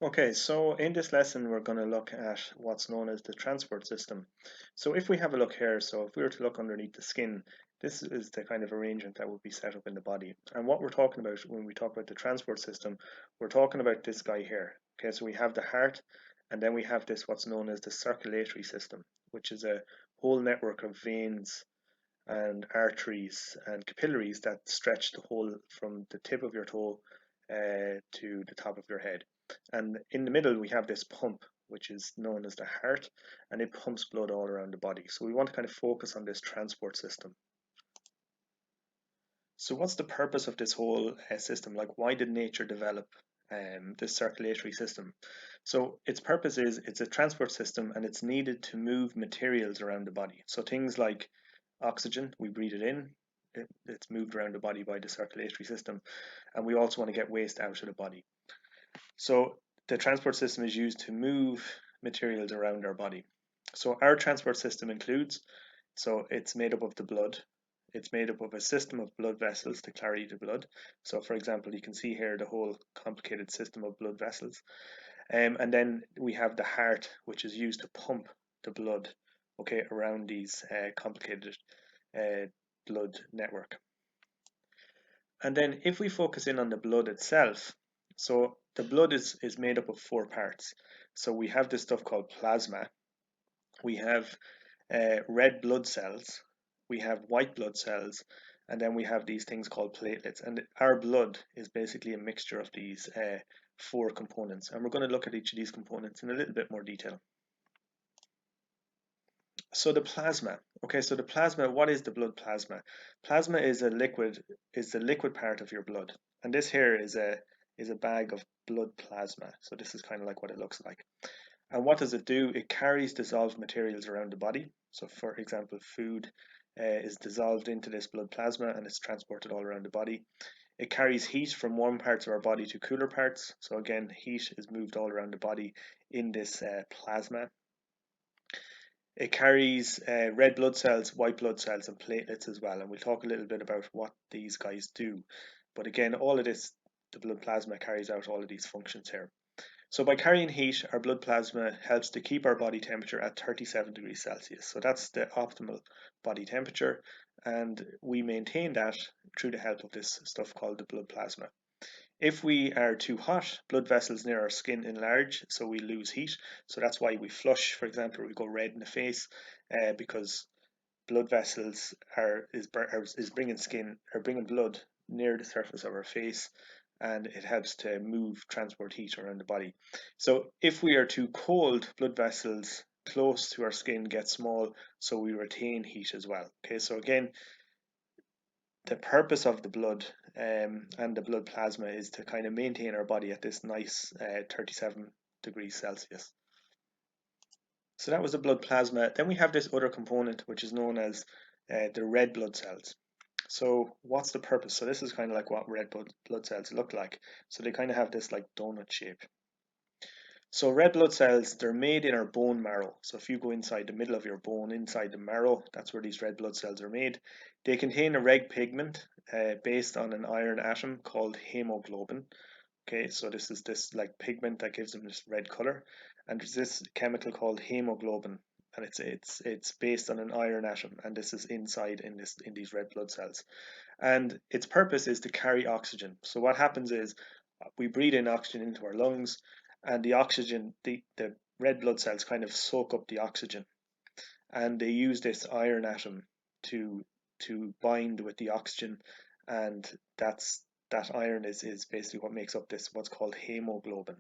Okay, so in this lesson, we're going to look at what's known as the transport system. So if we have a look here, so if we were to look underneath the skin, this is the kind of arrangement that would be set up in the body. And what we're talking about when we talk about the transport system, we're talking about this guy here. Okay, so we have the heart, and then we have this what's known as the circulatory system, which is a whole network of veins and arteries and capillaries that stretch the whole from the tip of your toe to the top of your head. And in the middle, we have this pump, which is known as the heart, and it pumps blood all around the body. So we want to kind of focus on this transport system. So, what's the purpose of this whole system? Like, why did nature develop this circulatory system? So, its purpose is it's a transport system and it's needed to move materials around the body. So, things like oxygen, we breathe it in, it's moved around the body by the circulatory system, and we also want to get waste out of the body. So, the transport system is used to move materials around our body. So, our transport system includes so it's made up of the blood. It's made up of a system of blood vessels to carry the blood. So, for example, you can see here the whole complicated system of blood vessels. And then we have the heart, which is used to pump the blood, okay, around these complicated uh, blood network. And then if we focus in on the blood itself, so the blood is made up of four parts. So we have this stuff called plasma. We have red blood cells, we have white blood cells, and then we have these things called platelets. And our blood is basically a mixture of these four components. And we're going to look at each of these components in a little bit more detail. So the plasma. Okay, so the plasma, what is the blood plasma? Plasma is the liquid part of your blood. And this here is a bag of blood plasma. So this is kind of like what it looks like. And what does it do? It carries dissolved materials around the body. So, for example, food is dissolved into this blood plasma and it's transported all around the body. It carries heat from warm parts of our body to cooler parts. So, again, heat is moved all around the body in this plasma. It carries red blood cells, white blood cells, and platelets as well. And we'll talk a little bit about what these guys do. But again, all of this, the blood plasma carries out all of these functions here. So by carrying heat, our blood plasma helps to keep our body temperature at 37 degrees Celsius. So that's the optimal body temperature, and we maintain that through the help of this stuff called the blood plasma. If we are too hot, blood vessels near our skin enlarge, so we lose heat. So that's why we flush, for example, we go red in the face, because blood vessels is bringing skin or bringing blood near the surface of our face, and it helps to move transport heat around the body. So if we are too cold, blood vessels close to our skin get small, so we retain heat as well. Okay, so again, the purpose of the blood and the blood plasma is to kind of maintain our body at this nice 37 degrees Celsius. So that was the blood plasma. Then we have this other component which is known as the red blood cells. So what's the purpose? So this is kind of like what red blood cells look like. So they kind of have this like donut shape. So red blood cells, they're made in our bone marrow. So if you go inside the middle of your bone, inside the marrow, that's where these red blood cells are made. They contain a red pigment based on an iron atom called hemoglobin. Okay, so this is this like pigment that gives them this red color, and there's this chemical called hemoglobin, and it's based on an iron atom, and this is inside in these red blood cells, and its purpose is to carry oxygen. So what happens is we breathe in oxygen into our lungs, and the oxygen, the red blood cells kind of soak up the oxygen, and they use this iron atom to bind with the oxygen, and that iron is basically what makes up this what's called hemoglobin.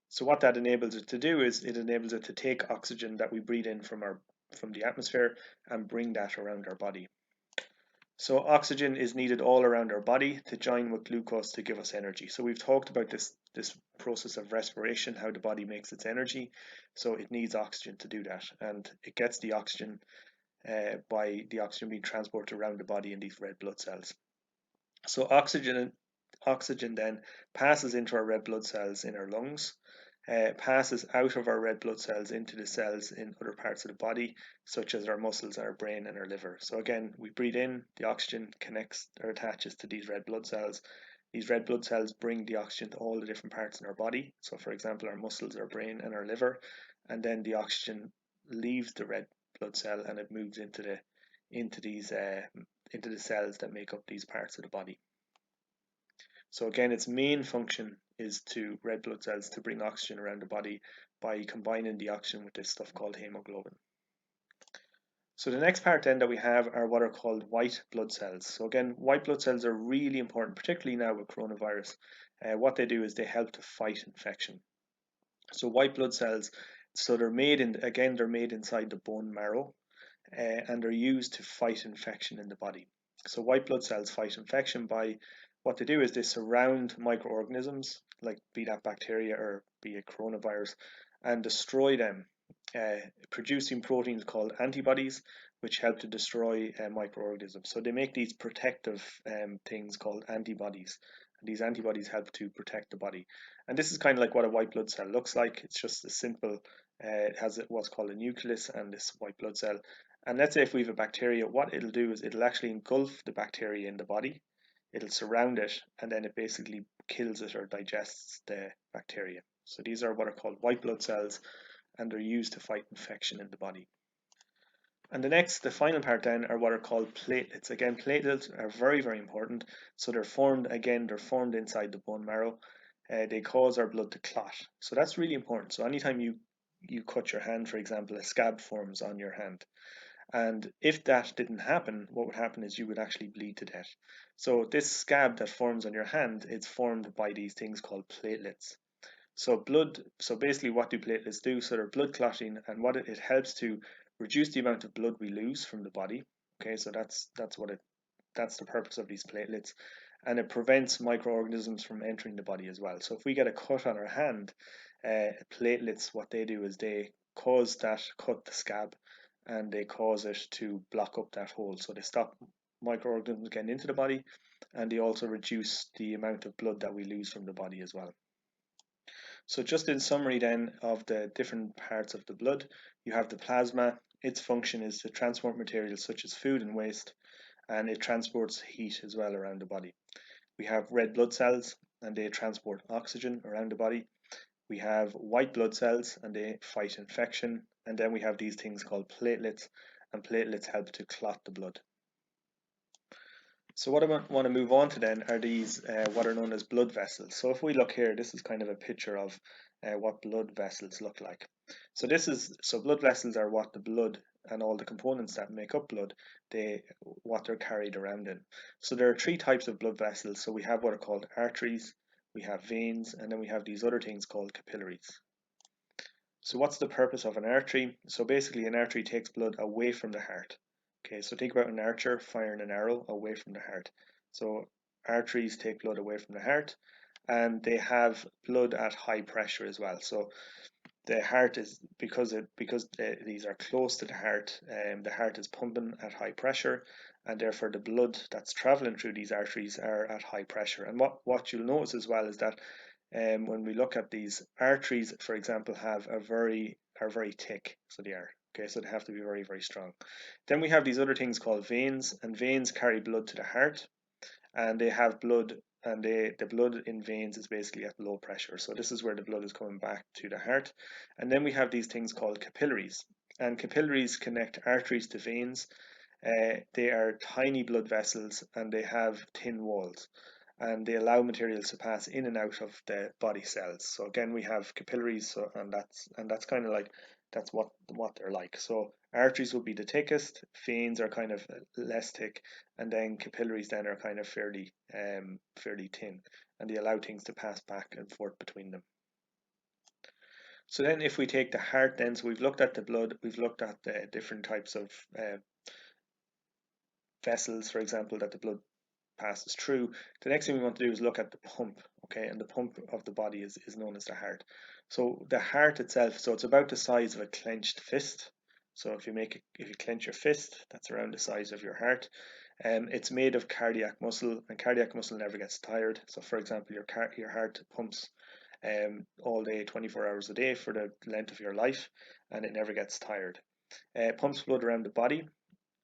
So what that enables it to do is it enables it to take oxygen that we breathe in from the atmosphere and bring that around our body. So oxygen is needed all around our body to join with glucose to give us energy. So we've talked about this process of respiration, how the body makes its energy. So it needs oxygen to do that, and it gets the oxygen by the oxygen being transported around the body in these red blood cells. So oxygen then passes into our red blood cells in our lungs, passes out of our red blood cells into the cells in other parts of the body, such as our muscles, our brain, and our liver. So again, we breathe in, the oxygen connects or attaches to these red blood cells, These red blood cells bring the oxygen to all the different parts in our body. So for example, our muscles, our brain and our liver, and then the oxygen leaves the red blood cell and it moves into the into the cells that make up these parts of the body. So again, its main function is to red blood cells to bring oxygen around the body by combining the oxygen with this stuff called hemoglobin. So the next part then that we have are what are called white blood cells. So again, white blood cells are really important, particularly now with coronavirus. What they do is they help to fight infection. So white blood cells, so they're made they're made inside the bone marrow, and they're used to fight infection in the body. So white blood cells fight infection by what they do is they surround microorganisms, like be that bacteria or be it coronavirus, and destroy them, producing proteins called antibodies, which help to destroy microorganisms. So they make these protective things called antibodies. And these antibodies help to protect the body. And this is kind of like what a white blood cell looks like. It's just a simple, it has what's called a nucleus and this white blood cell. And let's say if we have a bacteria, what it'll do is it'll actually engulf the bacteria in the body, it'll surround it, and then it basically kills it or digests the bacteria. So these are what are called white blood cells, and they're used to fight infection in the body. And the final part then are what are called platelets. Again, platelets are very, very important. So they're formed inside the bone marrow. They cause our blood to clot. So that's really important. So anytime you cut your hand, for example, a scab forms on your hand. And if that didn't happen, what would happen is you would actually bleed to death. So this scab that forms on your hand is formed by these things called platelets. So basically what do platelets do? So they're blood clotting, and what it helps to reduce the amount of blood we lose from the body. Okay, so that's the purpose of these platelets, and it prevents microorganisms from entering the body as well. So if we get a cut on our hand, platelets, what they do is they cause that cut, the scab, and they cause it to block up that hole. So they stop microorganisms getting into the body, and they also reduce the amount of blood that we lose from the body as well. So just in summary then of the different parts of the blood, you have the plasma. Its function is to transport materials such as food and waste, and it transports heat as well around the body. We have red blood cells, and they transport oxygen around the body. We have white blood cells, and they fight infection. And then we have these things called platelets, and platelets help to clot the blood. So what I want to move on to then are these what are known as blood vessels. So if we look here, this is kind of a picture of what blood vessels look like. So blood vessels are what the blood and all the components that make up blood, what they're carried around in. So there are three types of blood vessels. So we have what are called arteries, we have veins, and then we have these other things called capillaries. So what's the purpose of an artery? So basically an artery takes blood away from the heart. Okay, so think about an archer firing an arrow away from the heart. So arteries take blood away from the heart, and they have blood at high pressure as well. So the heart is because these are close to the heart is pumping at high pressure, and therefore the blood that's traveling through these arteries are at high pressure. And what you'll notice as well is that when we look at these arteries, for example, are very thick, so they are. Okay, so they have to be very, very strong. Then we have these other things called veins, and veins carry blood to the heart, and they have blood, and the blood in veins is basically at low pressure. So this is where the blood is coming back to the heart. And then we have these things called capillaries, and capillaries connect arteries to veins. They are tiny blood vessels, and they have thin walls, and they allow materials to pass in and out of the body cells. So again, we have capillaries, and that's kind of like that's what they're like. So arteries will be the thickest, veins are kind of less thick, and then capillaries then are kind of fairly thin, and they allow things to pass back and forth between them. So then if we take the heart then, so we've looked at the blood, we've looked at the different types of vessels, for example, that the blood passes through. The next thing we want to do is look at the pump, okay, and the pump of the body is known as the heart. So the heart itself, so it's about the size of a clenched fist. So if you clench your fist, that's around the size of your heart. It's made of cardiac muscle, and cardiac muscle never gets tired. So for example, your heart pumps all day, 24 hours a day for the length of your life, and it never gets tired. It pumps blood around the body.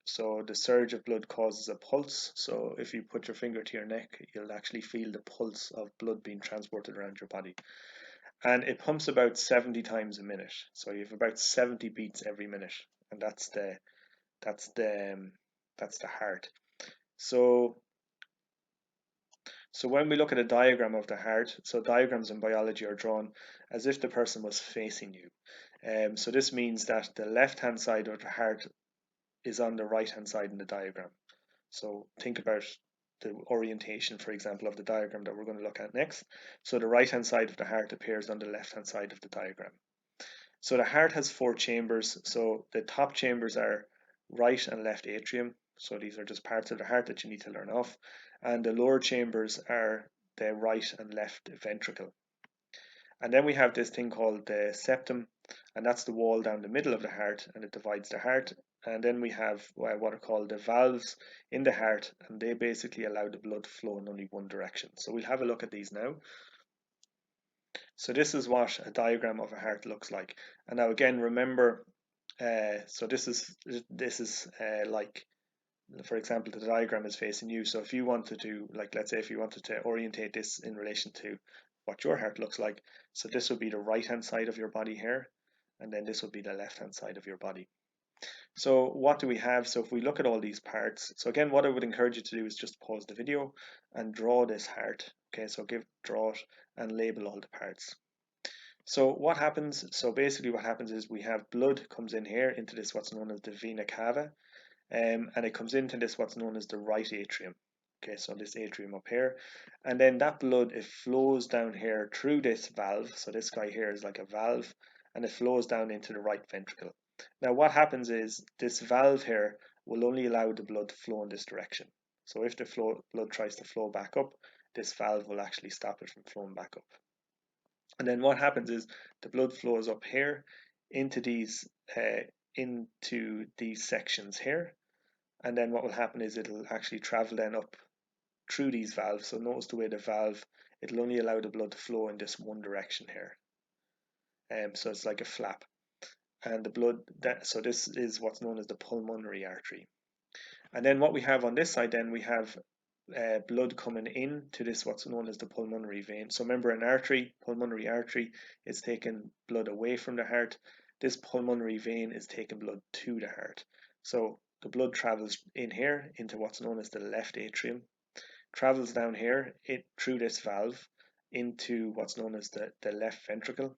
So the surge of blood causes a pulse. So if you put your finger to your neck, you'll actually feel the pulse of blood being transported around your body. And it pumps about 70 times a minute. So you have about 70 beats every minute, and that's the that's the heart. So so when we look at a diagram of the heart, so diagrams in biology are drawn as if the person was facing you. So this means that the left hand side of the heart is on the right hand side in the diagram. So think about the orientation, for example, of the diagram that we're going to look at next. So the right hand side of the heart appears on the left hand side of the diagram. So the heart has four chambers. So the top chambers are right and left atrium. So these are just parts of the heart that you need to learn off. And the lower chambers are the right and left ventricle. And then we have this thing called the septum, and that's the wall down the middle of the heart, and it divides the heart. And then we have what are called the valves in the heart, and they basically allow the blood to flow in only one direction. So we'll have a look at these now. So this is what a diagram of a heart looks like. And now again, remember, so this is like, for example, the diagram is facing you. So if you wanted to, like, let's say if you wanted to orientate this in relation to what your heart looks like, so this would be the right hand side of your body here, and then this would be the left hand side of your body. So what do we have? So if we look at all these parts, so again, what I would encourage you to do is just pause the video and draw this heart. Okay, so draw it and label all the parts. So what happens? So basically what happens is we have blood comes in here into this what's known as the vena cava, and it comes into this what's known as the right atrium. Okay, so this atrium up here, and then that blood, it flows down here through this valve. So this guy here is like a valve, and it flows down into the right ventricle. Now what happens is this valve here will only allow the blood to flow in this direction. So if the blood tries to flow back up, this valve will actually stop it from flowing back up. And then what happens is the blood flows up here into uh, these sections here, and then what will happen is it'll actually travel then up through these valves. So notice the way the valve, it'll only allow the blood to flow in this one direction here. So it's like a flap. And the blood, so this is what's known as the pulmonary artery. And then what we have on this side, then we have blood coming in to this what's known as the pulmonary vein. So remember, an artery, pulmonary artery, is taking blood away from the heart. This pulmonary vein is taking blood to the heart. So the blood travels in here into what's known as the left atrium, travels down here through this valve into what's known as the left ventricle.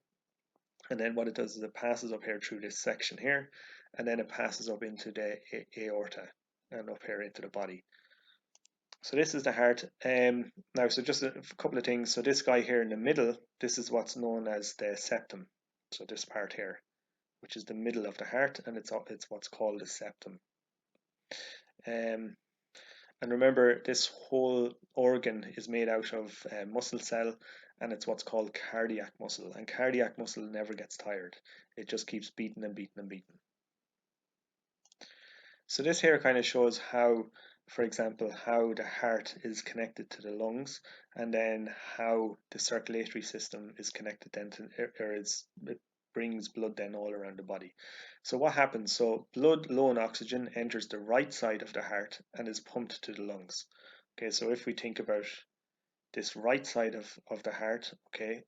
And then what it does is it passes up here through this section here, and then it passes up into the aorta and up here into the body. So this is the heart. Now, so just a couple of things. So this guy here in the middle, this is what's known as the septum. So this part here, which is the middle of the heart, and it's what's called the septum. And remember, this whole organ is made out of muscle cell, and it's what's called cardiac muscle. And cardiac muscle never gets tired. It just keeps beating and beating and beating. So this here kind of shows how, for example, how the heart is connected to the lungs, and then how the circulatory system is connected then to, it brings blood then all around the body. So what happens? So blood low in oxygen enters the right side of the heart and is pumped to the lungs. Okay, so if we think about this right side of the heart, okay,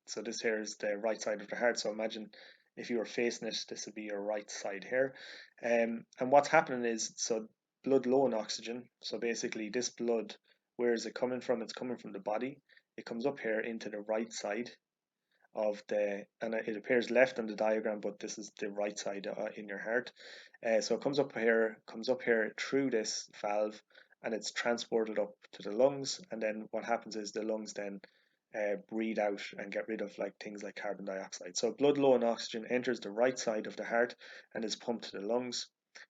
so this here is the right side of the heart. So imagine if you were facing it, this would be your right side here. And what's happening is, so blood low in oxygen. So basically this blood, where is it coming from? It's coming from the body. It comes up here into the right side of and it appears left on the diagram, but this is the right side in your heart. So it comes up here through this valve, and it's transported up to the lungs. And then what happens is the lungs then breathe out and get rid of like things like carbon dioxide. So blood low in oxygen enters the right side of the heart and is pumped to the lungs.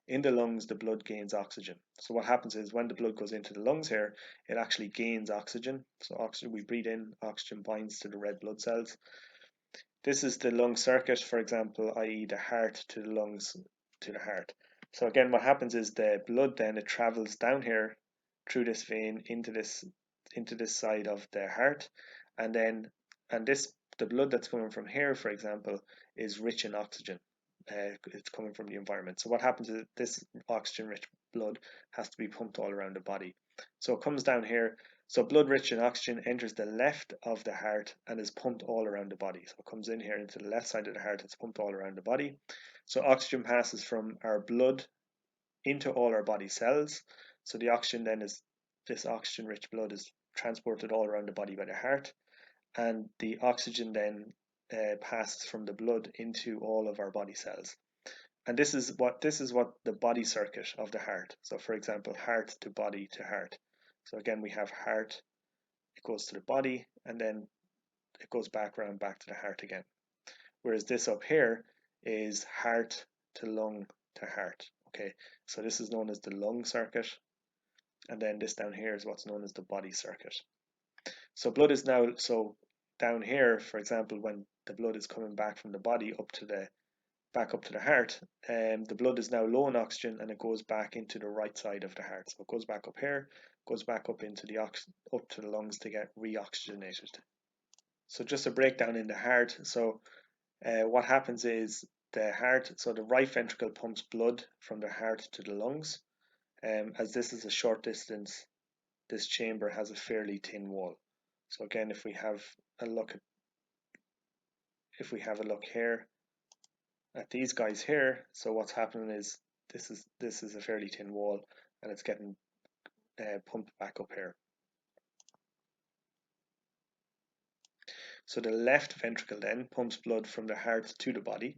In the lungs, the blood gains oxygen. So what happens is when the blood goes into the lungs here, it actually gains oxygen. So oxygen, we breathe in, oxygen binds to the red blood cells. This is the lung circuit, for example, i.e. the heart to the lungs to the heart. So again, what happens is the blood then, it travels down here through this vein into this side of the heart, and then the blood that's coming from here, for example, is rich in oxygen. it's coming from the environment. So what happens is this oxygen-rich blood has to be pumped all around the body. So it comes down here. So blood rich in oxygen enters the left of the heart and is pumped all around the body. So it comes in here into the left side of the heart, it's pumped all around the body. So oxygen passes from our blood into all our body cells. So the oxygen then is, this oxygen rich blood is transported all around the body by the heart, and the oxygen then passes from the blood into all of our body cells. And this is what the body circuit of the heart. So for example, heart to body to heart. So again, we have heart, it goes to the body, and then it goes back around back to the heart again. Whereas this up here is heart to lung to heart. Okay, so this is known as the lung circuit, and then this down here is what's known as the body circuit. So blood is now, so down here, for example, when the blood is coming back from the body up to the back up to the heart, the blood is now low in oxygen and it goes back into the right side of the heart. So it goes back up here, goes back up into the up to the lungs to get reoxygenated. So just a breakdown in the heart. So what happens is the heart, so the right ventricle pumps blood from the heart to the lungs. As this is a short distance, this chamber has a fairly thin wall. So again, if we have a look here at these guys here, so what's happening is this is a fairly thin wall, and it's getting pumped back up here. So the left ventricle then pumps blood from the heart to the body,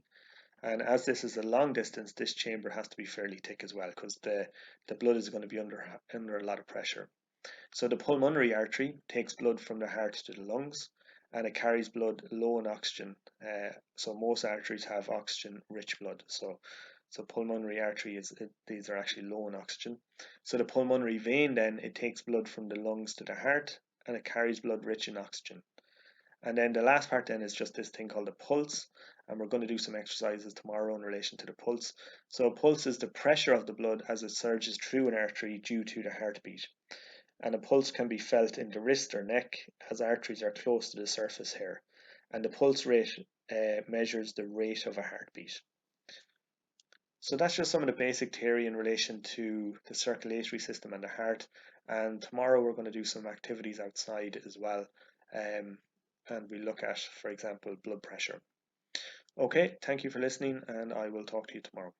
and as this is a long distance, this chamber has to be fairly thick as well, because the blood is going to be under a lot of pressure. So the pulmonary artery takes blood from the heart to the lungs, and it carries blood low in oxygen. So most arteries have oxygen-rich blood. So pulmonary artery these are actually low in oxygen. So the pulmonary vein then, it takes blood from the lungs to the heart, and it carries blood rich in oxygen. And then the last part then is just this thing called a pulse, and we're going to do some exercises tomorrow in relation to the pulse. So a pulse is the pressure of the blood as it surges through an artery due to the heartbeat. And a pulse can be felt in the wrist or neck, as arteries are close to the surface here. And the pulse rate measures the rate of a heartbeat. So that's just some of the basic theory in relation to the circulatory system and the heart. And tomorrow we're going to do some activities outside as well. And we look at, for example, blood pressure. Okay, thank you for listening, and I will talk to you tomorrow.